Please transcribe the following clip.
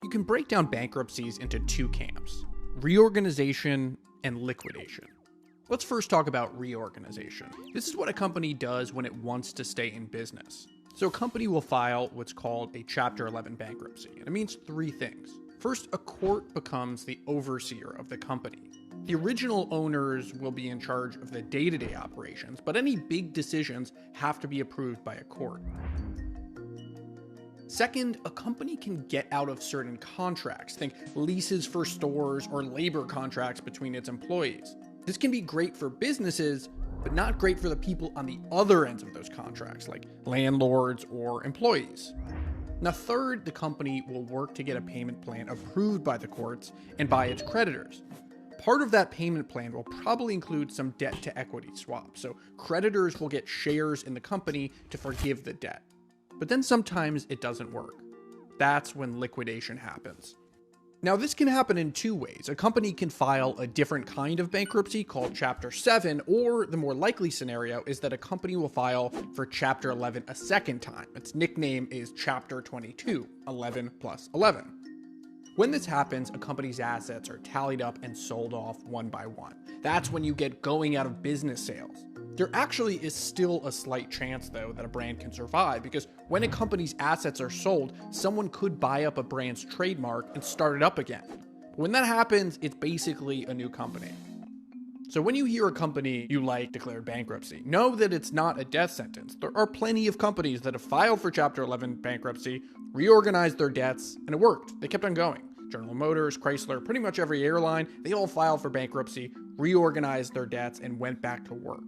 You can break down bankruptcies into two camps: reorganization and liquidation. Let's first talk about reorganization. This is what a company does when it wants to stay in business. So a company will file what's called a Chapter 11 bankruptcy, and it means three things. First, a court becomes the overseer of the company. The original owners will be in charge of the day-to-day operations, but any big decisions have to be approved by a court. Second, a company can get out of certain contracts, think leases for stores or labor contracts between its employees. This can be great for businesses, but not great for the people on the other ends of those contracts, like landlords or employees. Now third, the company will work to get a payment plan approved by the courts and by its creditors. Part of that payment plan will probably include some debt to equity swaps, so creditors will get shares in the company to forgive the debt. But then sometimes it doesn't work. That's when liquidation happens. Now this can happen in two ways. A company can file a different kind of bankruptcy called Chapter 7, or the more likely scenario is that a company will file for Chapter 11 a second time. Its nickname is Chapter 22, 11 plus 11. When this happens, a company's assets are tallied up and sold off one by one. That's when you get going out of business sales. There actually is still a slight chance, though, that a brand can survive, because when a company's assets are sold, someone could buy up a brand's trademark and start it up again. But when that happens, it's basically a new company. So when you hear a company you like declared bankruptcy, know that it's not a death sentence. There are plenty of companies that have filed for Chapter 11 bankruptcy, reorganized their debts, and it worked. They kept on going. General Motors, Chrysler, pretty much every airline, they all filed for bankruptcy, reorganized their debts, and went back to work.